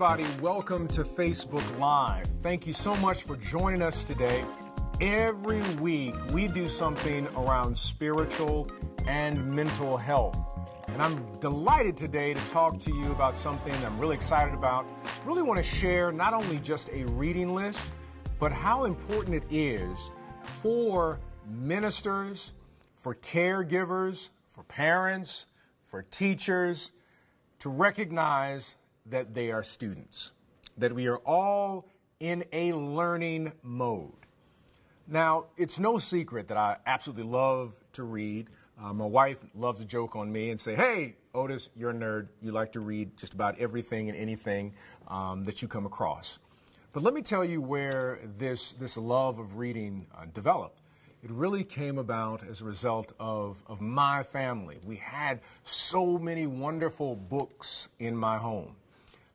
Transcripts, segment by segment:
everybody. Welcome to Facebook Live. Thank you so much for joining us today. Every week, we do something around spiritual and mental health. And I'm delighted today to talk to you about something I'm really excited about. Really want to share not only just a reading list, but how important it is for ministers, for caregivers, for parents, for teachers, to recognize that they are students, that we are all in a learning mode. Now, it's no secret that I absolutely love to read. My wife loves to joke on me and say, "Hey, Otis, you're a nerd. You like to read just about everything and anything that you come across." But let me tell you where this love of reading developed. It really came about as a result of my family. We had so many wonderful books in my home.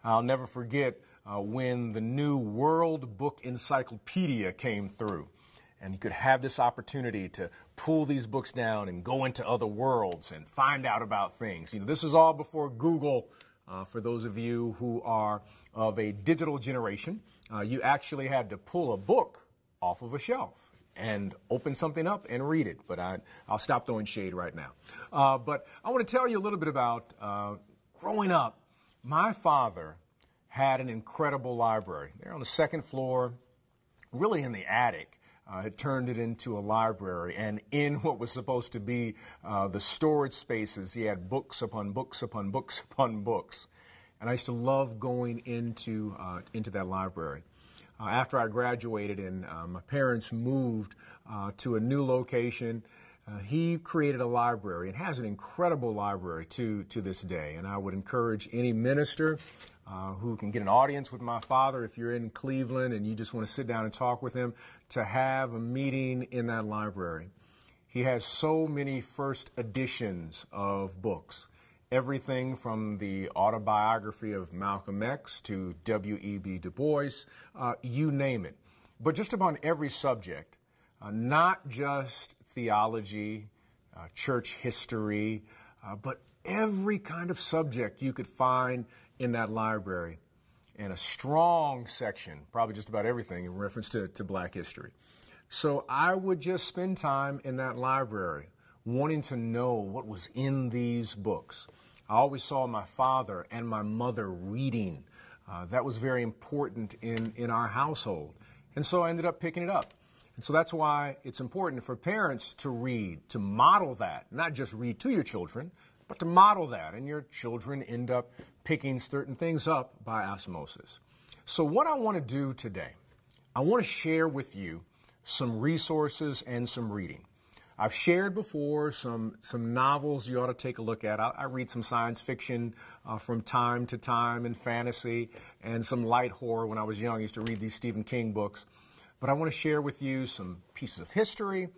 I'll never forget when the new World Book Encyclopedia came through. And you could have this opportunity to pull these books down and go into other worlds and find out about things. You know, this is all before Google. For those of you who are of a digital generation, you actually had to pull a book off of a shelf and open something up and read it. But I'll stop throwing shade right now. But I want to tell you a little bit about growing up. My father had an incredible library. There on the second floor, really in the attic. Had turned it into a library, and in what was supposed to be the storage spaces, he had books upon books upon books upon books. And I used to love going into that library. After I graduated and my parents moved to a new location, he created a library and has an incredible library to this day. And I would encourage any minister who can get an audience with my father, if you're in Cleveland and you just want to sit down and talk with him, to have a meeting in that library. He has so many first editions of books, everything from the autobiography of Malcolm X to W.E.B. Du Bois, you name it. But just about every subject, not just theology, church history, but every kind of subject you could find in that library, and a strong section, probably just about everything in reference to Black history. So I would just spend time in that library wanting to know what was in these books. I always saw my father and my mother reading. That was very important in our household. And so I ended up picking it up. And so that's why it's important for parents to read, to model that, not just read to your children, but to model that, and your children end up picking certain things up by osmosis. So what I want to do today, I want to share with you some resources and some reading. I've shared before some novels you ought to take a look at. I read some science fiction from time to time and fantasy and some light horror. When I was young, I used to read these Stephen King books. But I want to share with you some pieces of history,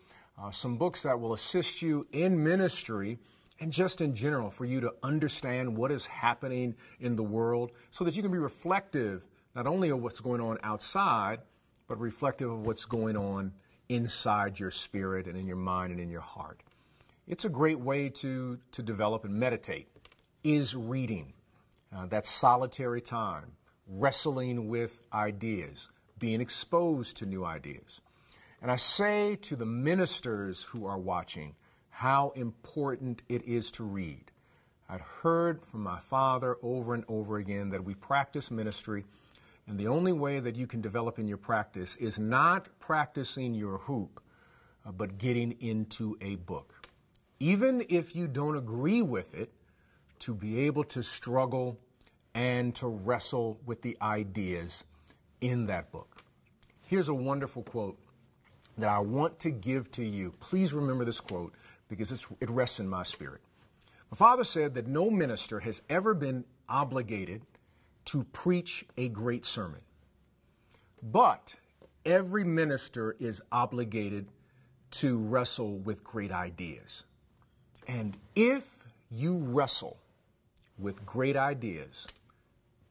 some books that will assist you in ministry and just in general for you to understand what is happening in the world so that you can be reflective not only of what's going on outside, but reflective of what's going on inside your spirit and in your mind and in your heart. It's a great way to develop and meditate, is reading. That solitary time, wrestling with ideas, being exposed to new ideas. And I say to the ministers who are watching, how important it is to read. I'd heard from my father over and over again that we practice ministry, and the only way that you can develop in your practice is not practicing your hoop, but getting into a book. Even if you don't agree with it, to be able to struggle and to wrestle with the ideas in that book. Here's a wonderful quote that I want to give to you. Please remember this quote, because it rests in my spirit. My father said that no minister has ever been obligated to preach a great sermon, but every minister is obligated to wrestle with great ideas. And if you wrestle with great ideas,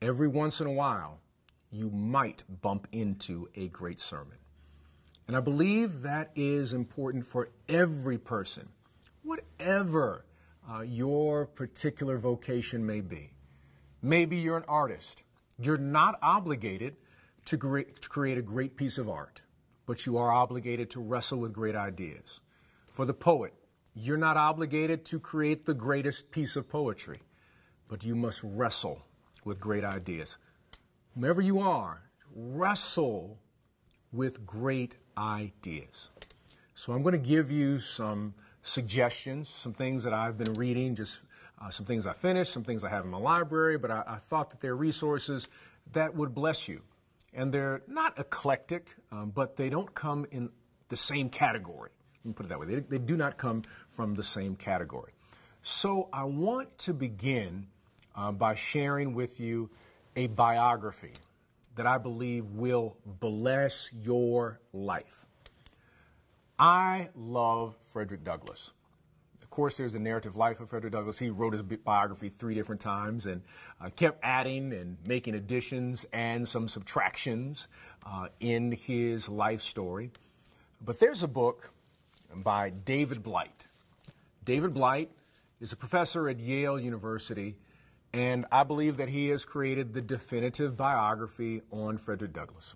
every once in a while, you might bump into a great sermon. And I believe that is important for every person, whatever your particular vocation may be. Maybe you're an artist You're not obligated to create a great piece of art, but you are obligated to wrestle with great ideas. For the poet, you're not obligated to create the greatest piece of poetry, but you must wrestle with great ideas. Whomever you are, wrestle with great ideas. So I'm going to give you some suggestions, some things that I've been reading, just some things I finished, some things I have in my library, but I thought that they're resources that would bless you. And they're not eclectic, but they don't come in the same category. Let me put it that way. They do not come from the same category. So I want to begin by sharing with you a biography that I believe will bless your life. I love Frederick Douglass. Of course, there's a narrative life of Frederick Douglass. He wrote his biography 3 different times and kept adding and making additions and some subtractions in his life story. But there's a book by David Blight. David Blight is a professor at Yale University, and I believe that he has created the definitive biography on Frederick Douglass.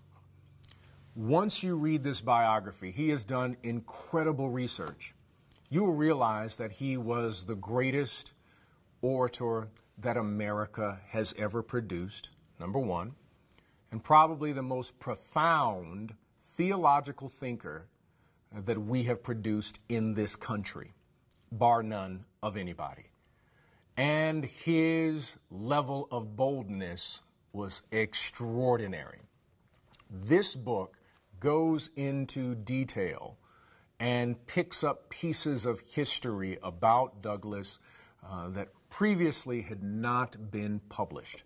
Once you read this biography, he has done incredible research. You will realize that he was the greatest orator that America has ever produced, number one, and probably the most profound theological thinker that we have produced in this country, bar none of anybody. And his level of boldness was extraordinary. This book goes into detail and picks up pieces of history about Douglass that previously had not been published.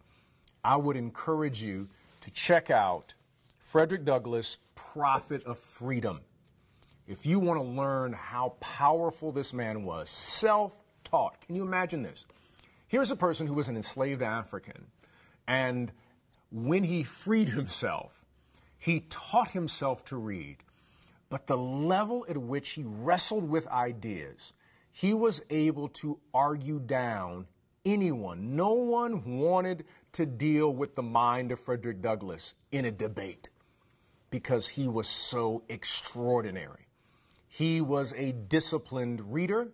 I would encourage you to check out Frederick Douglass, Prophet of Freedom. If you want to learn how powerful this man was, self-taught. Can you imagine this? Here's a person who was an enslaved African, and when he freed himself, he taught himself to read. But the level at which he wrestled with ideas, he was able to argue down anyone. No one wanted to deal with the mind of Frederick Douglass in a debate because he was so extraordinary. He was a disciplined reader,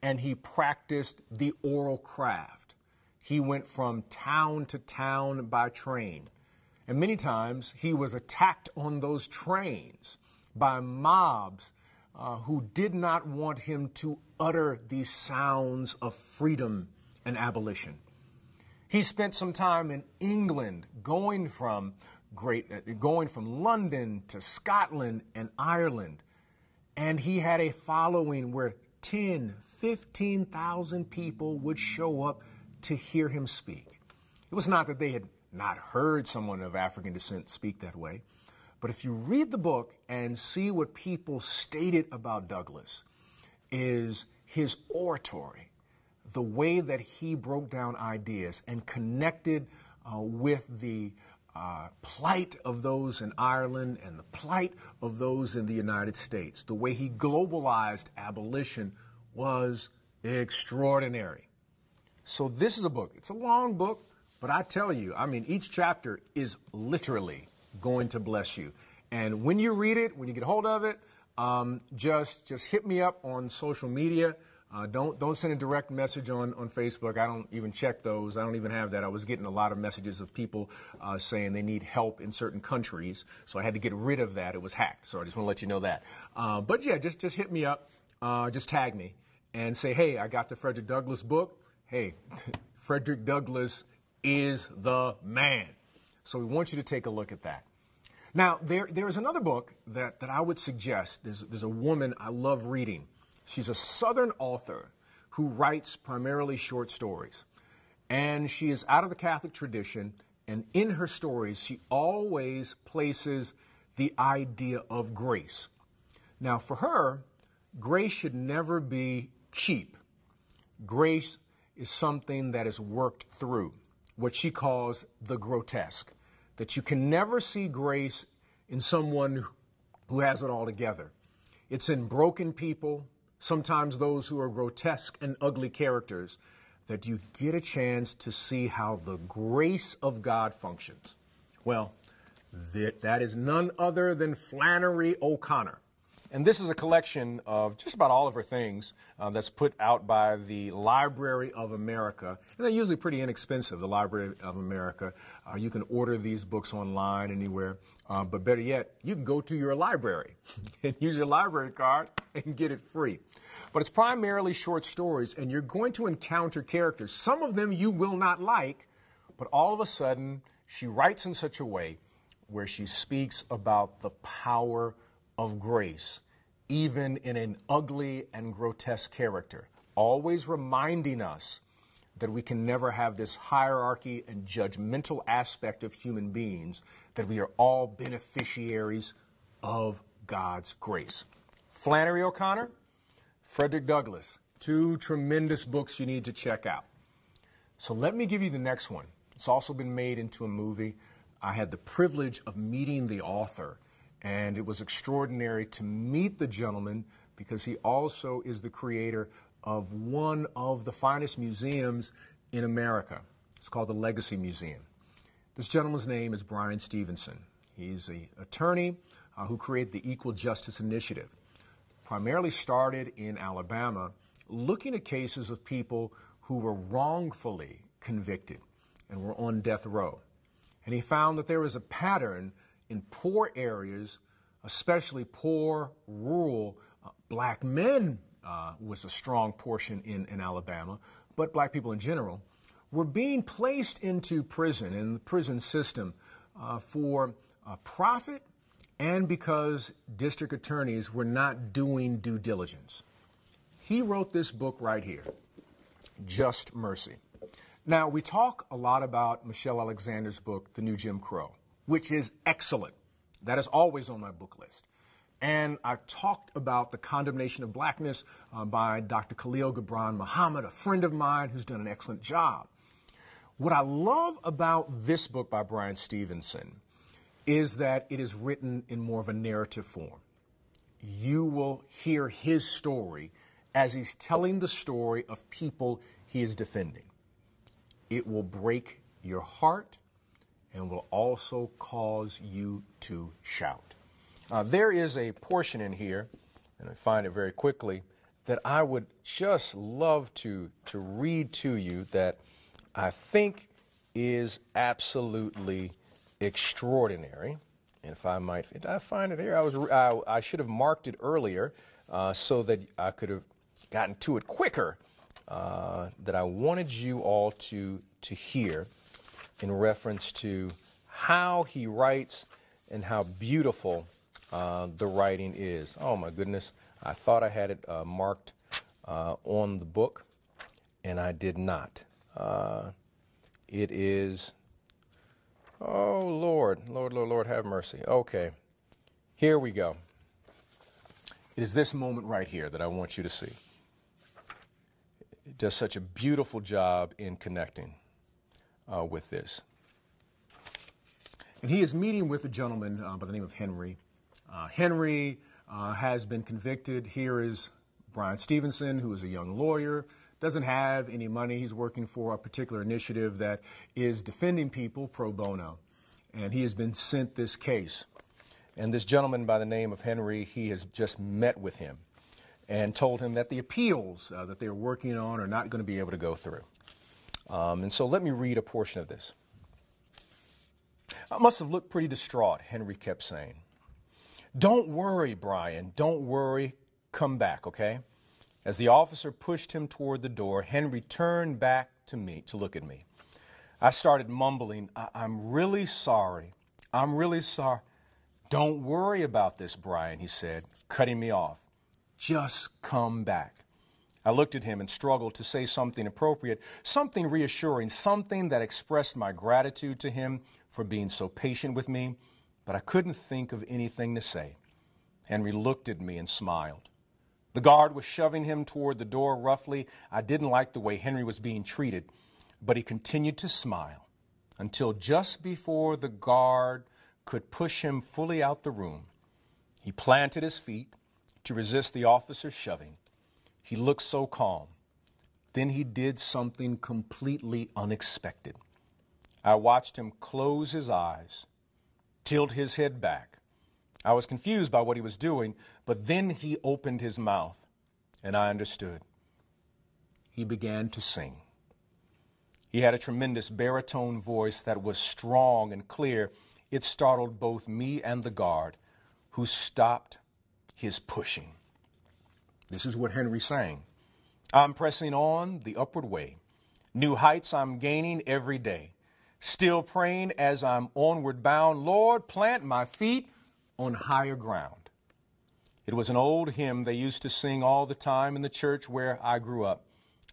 and he practiced the oral craft. He went from town to town by train. And many times he was attacked on those trains by mobs who did not want him to utter these sounds of freedom and abolition. He spent some time in England, going from London to Scotland and Ireland. And he had a following where 10, 15,000 people would show up to hear him speak. It was not that they had not heard someone of African descent speak that way, but if you read the book and see what people stated about Douglass, is his oratory, the way that he broke down ideas and connected with the plight of those in Ireland and the plight of those in the United States. The way he globalized abolition was extraordinary. So this is a book. It's a long book, but I tell you, I mean, each chapter is literally going to bless you. And when you read it, when you get hold of it, just hit me up on social media. Don't send a direct message on Facebook. I don't even check those. I don't even have that. I was getting a lot of messages of people saying they need help in certain countries, so I had to get rid of that. It was hacked, so I just want to let you know that. But yeah, just hit me up, just tag me, and say, hey, I got the Frederick Douglass book. Hey, Frederick Douglass is the man. So we want you to take a look at that. Now, there is another book that I would suggest. There's a woman I love reading. She's a Southern author who writes primarily short stories. And she is out of the Catholic tradition, and in her stories, she always places the idea of grace. Now, for her, grace should never be cheap. Grace is something that is worked through, what she calls the grotesque, that you can never see grace in someone who has it all together. It's in broken people, sometimes those who are grotesque and ugly characters, that you get a chance to see how the grace of God functions. Well, that is none other than Flannery O'Connor. And this is a collection of just about all of her things that's put out by the Library of America. And they're usually pretty inexpensive, the Library of America. You can order these books online anywhere. But better yet, you can go to your library and use your library card and get it free. But it's primarily short stories, and you're going to encounter characters. Some of them you will not like, but all of a sudden, she writes in such a way where she speaks about the power of grace, even in an ugly and grotesque character, always reminding us that we can never have this hierarchy and judgmental aspect of human beings, that we are all beneficiaries of God's grace. Flannery O'Connor, Frederick Douglass, two tremendous books you need to check out. So let me give you the next one. It's also been made into a movie. I had the privilege of meeting the author, and it was extraordinary to meet the gentleman because he also is the creator of one of the finest museums in America. It's called the Legacy Museum. This gentleman's name is Bryan Stevenson. He's an attorney who created the Equal Justice Initiative. Primarily started in Alabama, looking at cases of people who were wrongfully convicted and were on death row. And he found that there was a pattern in poor areas, especially poor, rural, black men was a strong portion in Alabama, but black people in general were being placed into prison, in the prison system, for profit and because district attorneys were not doing due diligence. He wrote this book right here, Just Mercy. Now, we talk a lot about Michelle Alexander's book, The New Jim Crow, which is excellent. That is always on my book list. And I talked about The Condemnation of Blackness by Dr. Khalil Gibran Muhammad, a friend of mine who's done an excellent job. What I love about this book by Bryan Stevenson is that it is written in more of a narrative form. You will hear his story as he's telling the story of people he is defending. It will break your heart and will also cause you to shout. There is a portion in here, and I find it very quickly, that I would just love to read to you that I think is absolutely extraordinary. And if I might, did I find it here? I should have marked it earlier so that I could have gotten to it quicker, that I wanted you all to hear in reference to how he writes and how beautiful the writing is. Oh my goodness, I thought I had it marked on the book, and I did not. It is, oh Lord, Lord, have mercy. Okay, here we go. It is this moment right here that I want you to see. It does such a beautiful job in connecting with this. And he is meeting with a gentleman by the name of Henry. Henry has been convicted. Here is Bryan Stevenson, who is a young lawyer, doesn't have any money. He's working for a particular initiative that is defending people pro bono. And he has been sent this case. And this gentleman by the name of Henry, he has just met with him and told him that the appeals that they're working on are not going to be able to go through. And so let me read a portion of this. I must have looked pretty distraught, Henry kept saying. Don't worry, Bryan, don't worry. Come back, okay? As the officer pushed him toward the door, Henry turned back to me to look at me. I started mumbling, I'm really sorry. I'm really sorry. Don't worry about this, Bryan, he said, cutting me off. Just come back. I looked at him and struggled to say something appropriate, something reassuring, something that expressed my gratitude to him for being so patient with me, but I couldn't think of anything to say. Henry looked at me and smiled. The guard was shoving him toward the door roughly. I didn't like the way Henry was being treated, but he continued to smile until just before the guard could push him fully out the room. He planted his feet to resist the officer's shoving. He looked so calm. then he did something completely unexpected. I watched him close his eyes, tilt his head back. I was confused by what he was doing, but then he opened his mouth, and I understood. He began to sing. He had a tremendous baritone voice that was strong and clear. It startled both me and the guard, who stopped his pushing. This is what Henry sang. I'm pressing on the upward way. New heights I'm gaining every day. Still praying as I'm onward bound. Lord, plant my feet on higher ground. It was an old hymn they used to sing all the time in the church where I grew up.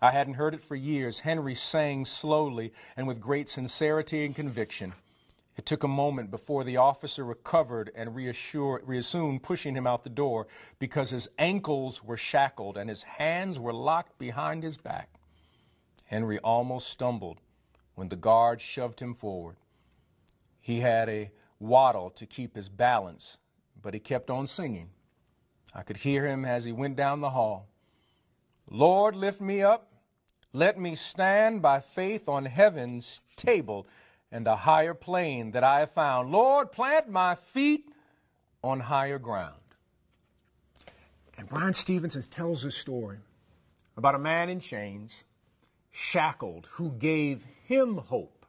I hadn't heard it for years. Henry sang slowly and with great sincerity and conviction. It took a moment before the officer recovered and reassumed pushing him out the door because his ankles were shackled and his hands were locked behind his back. Henry almost stumbled when the guard shoved him forward. He had a waddle to keep his balance, but he kept on singing. I could hear him as he went down the hall. Lord, lift me up. Let me stand by faith on heaven's table and a higher plane that I have found. Lord, plant my feet on higher ground. And Bryan Stevenson tells a story about a man in chains, shackled, who gave him hope.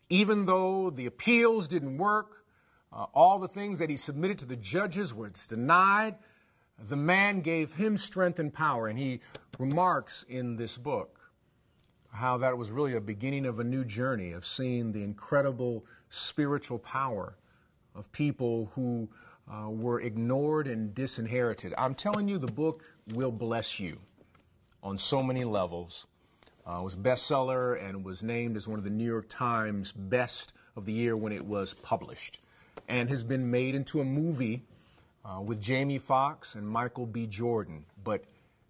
Even though the appeals didn't work, all the things that he submitted to the judges were denied, the man gave him strength and power. And he remarks in this book how that was really a beginning of a new journey of seeing the incredible spiritual power of people who were ignored and disinherited. I'm telling you, the book will bless you on so many levels. It was a bestseller and was named as one of the New York Times Best of the Year when it was published, and has been made into a movie with Jamie Foxx and Michael B. Jordan. But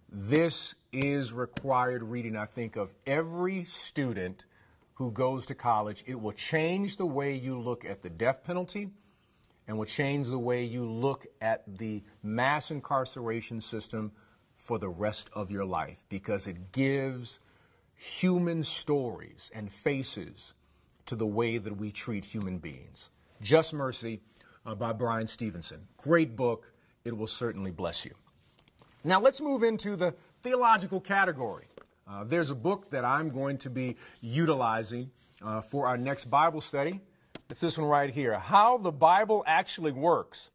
this is required reading, I think, of every student who goes to college. It will change the way you look at the death penalty and will change the way you look at the mass incarceration system for the rest of your life, because it gives human stories and faces to the way that we treat human beings. Just Mercy by Bryan Stevenson. Great book. It will certainly bless you. Now let's move into the theological category. There's a book that I'm going to be utilizing for our next Bible study. It's this one right here, How the Bible Actually Works,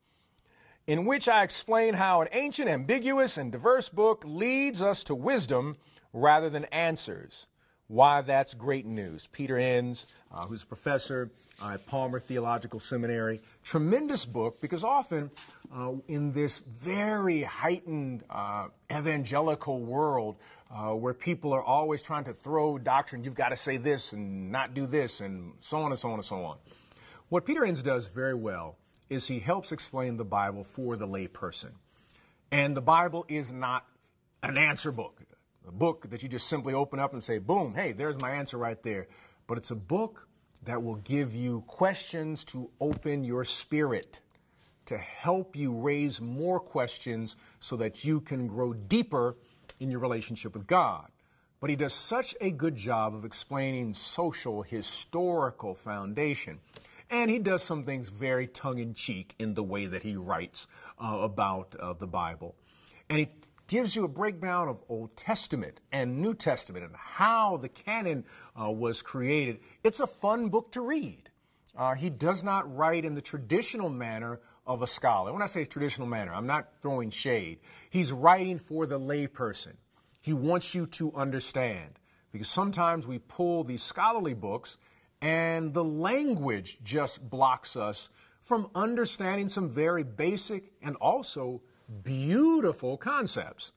in which I explain how an ancient, ambiguous, and diverse book leads us to wisdom rather than answers. Why that's great news. Peter Enns, who's a professor at Palmer Theological Seminary. Tremendous book, because often in this very heightened evangelical world where people are always trying to throw doctrine, you've got to say this and not do this, and so on and so on and so on. What Peter Enns does very well is he helps explain the Bible for the lay person. And the Bible is not an answer book, a book that you just simply open up and say, boom, hey, there's my answer right there. But it's a book that will give you questions to open your spirit, to help you raise more questions so that you can grow deeper in your relationship with God. But he does such a good job of explaining social, historical foundation. And he does some things very tongue-in-cheek in the way that he writes about the Bible. And he gives you a breakdown of Old Testament and New Testament and how the canon was created. It's a fun book to read. He does not write in the traditional manner of a scholar. When I say traditional manner, I'm not throwing shade. He's writing for the layperson. He wants you to understand, because sometimes we pull these scholarly books and the language just blocks us from understanding some very basic and also beautiful concepts.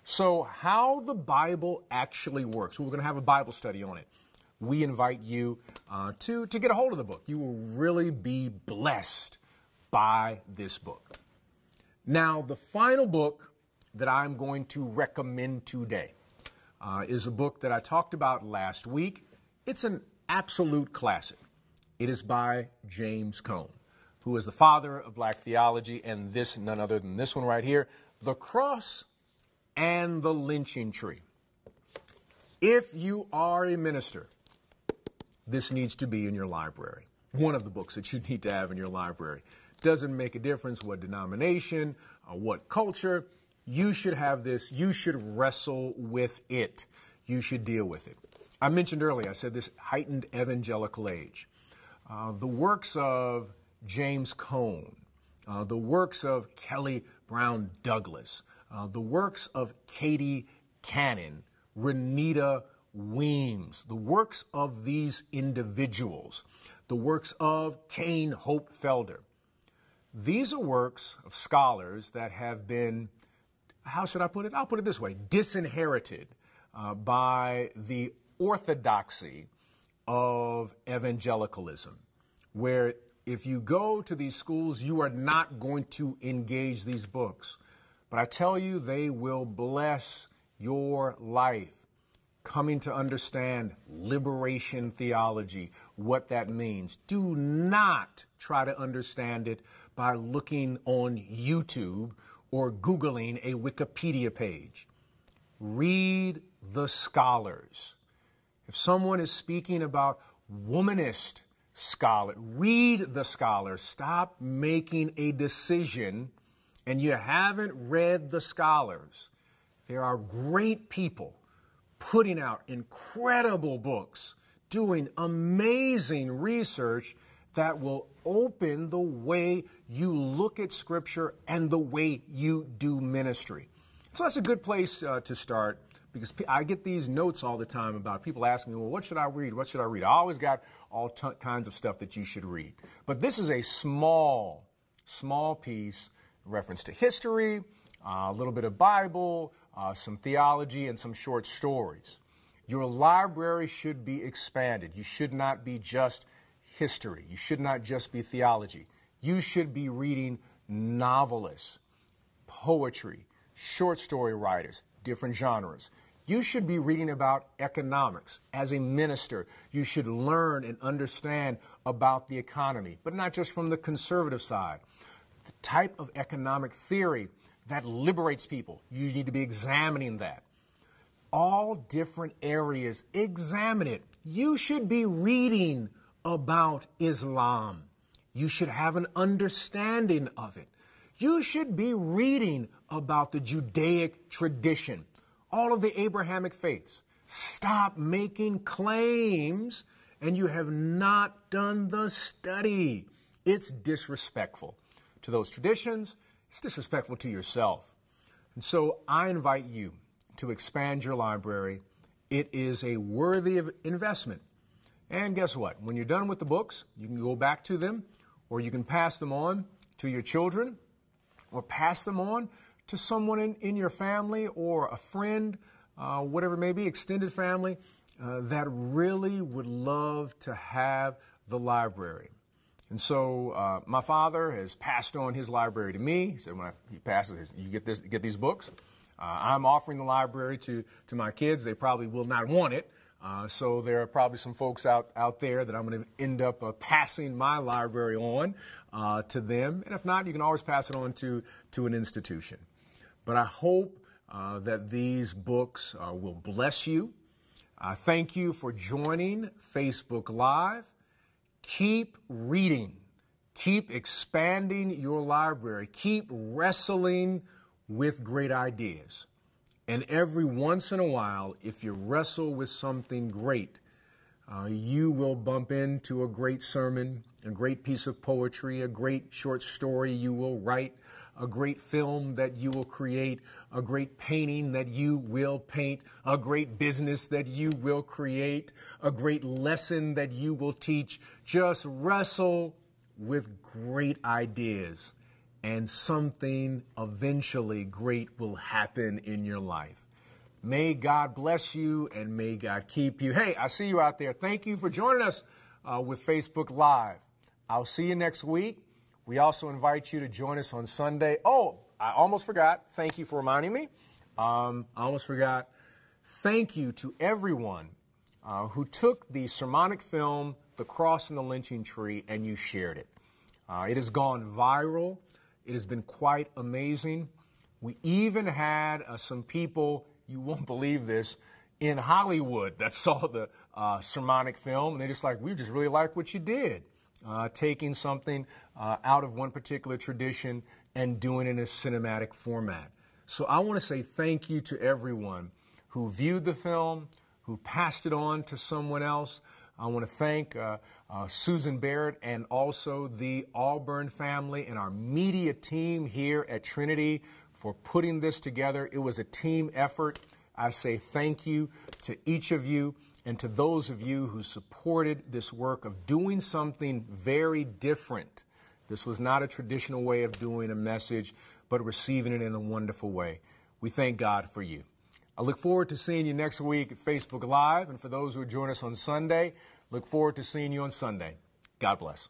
So how the Bible actually works. We're going to have a Bible study on it. We invite you to get a hold of the book. You will really be blessed by this book. Now, the final book that I'm going to recommend today is a book that I talked about last week. It's an absolute classic. It is by James Cone, who is the father of black theology, and this, none other than this one right here, The Cross and the Lynching Tree. If you are a minister, this needs to be in your library. One of the books that you need to have in your library. Doesn't make a difference what denomination, what culture. You should have this. You should wrestle with it. You should deal with it. I mentioned earlier, I said this heightened evangelical age. The works of James Cone, the works of Kelly Brown Douglas, the works of Katie Cannon, Renita Weems, the works of these individuals, the works of Kane Hope Felder. These are works of scholars that have been, how should I put it? I'll put it this way, disinherited by the orthodoxy of evangelicalism, where if you go to these schools, you are not going to engage these books. But I tell you, they will bless your life. Coming to understand liberation theology, what that means. Do not try to understand it by looking on YouTube or Googling a Wikipedia page. Read the scholars. If someone is speaking about womanist scholar, read the scholars. Stop making a decision and you haven't read the scholars. There are great people putting out incredible books, doing amazing research that will open the way you look at Scripture and the way you do ministry. So that's a good place to start, because I get these notes all the time about people asking me, well, what should I read? What should I read? I always got all kinds of stuff that you should read. But this is a small piece, reference to history, a little bit of Bible, some theology, and some short stories. Your library should be expanded. You should not be just history. You should not just be theology. You should be reading novelists, poetry, short story writers, different genres. You should be reading about economics. As a minister, you should learn and understand about the economy, but not just from the conservative side. The type of economic theory that liberates people, you need to be examining that. All different areas, examine it. You should be reading about Islam. You should have an understanding of it. You should be reading about the Judaic tradition, all of the Abrahamic faiths. Stop making claims and you have not done the study. It's disrespectful to those traditions. It's disrespectful to yourself. And so I invite you to expand your library. It is a worthy of investment. And guess what? When you're done with the books, you can go back to them, or you can pass them on to your children, or pass them on to someone in your family or a friend, whatever it may be, extended family, that really would love to have the library. And so my father has passed on his library to me. He said when he passes, you get these books. I'm offering the library to my kids. They probably will not want it. So there are probably some folks out there that I'm going to end up passing my library on to them. And if not, you can always pass it on to an institution. But I hope that these books will bless you. Thank you for joining Facebook Live. Keep reading. Keep expanding your library. Keep wrestling with great ideas. And every once in a while, if you wrestle with something great, you will bump into a great sermon, a great piece of poetry, a great short story you will write, a great film that you will create, a great painting that you will paint, a great business that you will create, a great lesson that you will teach. Just wrestle with great ideas, and something eventually great will happen in your life. May God bless you and may God keep you. Hey, I see you out there. Thank you for joining us with Facebook Live. I'll see you next week. We also invite you to join us on Sunday. Oh, I almost forgot. Thank you for reminding me. I almost forgot. Thank you to everyone who took the sermonic film, The Cross and the Lynching Tree, and you shared it. It has gone viral. It has been quite amazing. We even had some people, you won't believe this, in Hollywood that saw the sermonic film, and they're just like, we just really like what you did, taking something out of one particular tradition and doing it in a cinematic format. So I want to say thank you to everyone who viewed the film, who passed it on to someone else. I want to thank Susan Barrett and also the Auburn family and our media team here at Trinity for putting this together. It was a team effort. I say thank you to each of you and to those of you who supported this work of doing something very different. This was not a traditional way of doing a message, but receiving it in a wonderful way. We thank God for you. I look forward to seeing you next week at Facebook Live. And for those who join us on Sunday, look forward to seeing you on Sunday. God bless.